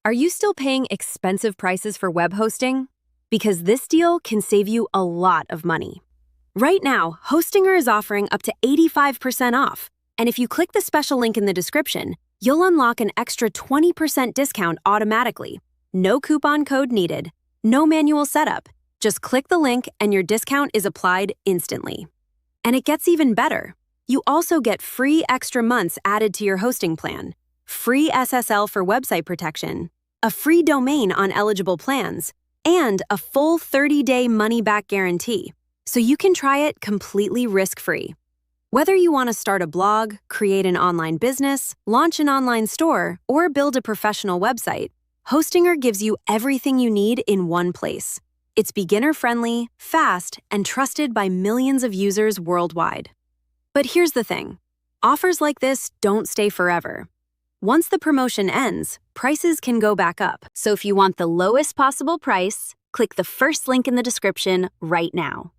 Are you still paying expensive prices for web hosting? Because this deal can save you a lot of money. Right now, Hostinger is offering up to 85% off. And if you click the special link in the description, you'll unlock an extra 20% discount automatically. No coupon code needed. No manual setup. Just click the link and your discount is applied instantly. And it gets even better. You also get free extra months added to your hosting plan, free SSL for website protection, a free domain on eligible plans, and a full 30-day money-back guarantee, so you can try it completely risk-free. Whether you want to start a blog, create an online business, launch an online store, or build a professional website, Hostinger gives you everything you need in one place. It's beginner-friendly, fast, and trusted by millions of users worldwide. But here's the thing. Offers like this don't stay forever. Once the promotion ends, prices can go back up. So if you want the lowest possible price, click the first link in the description right now.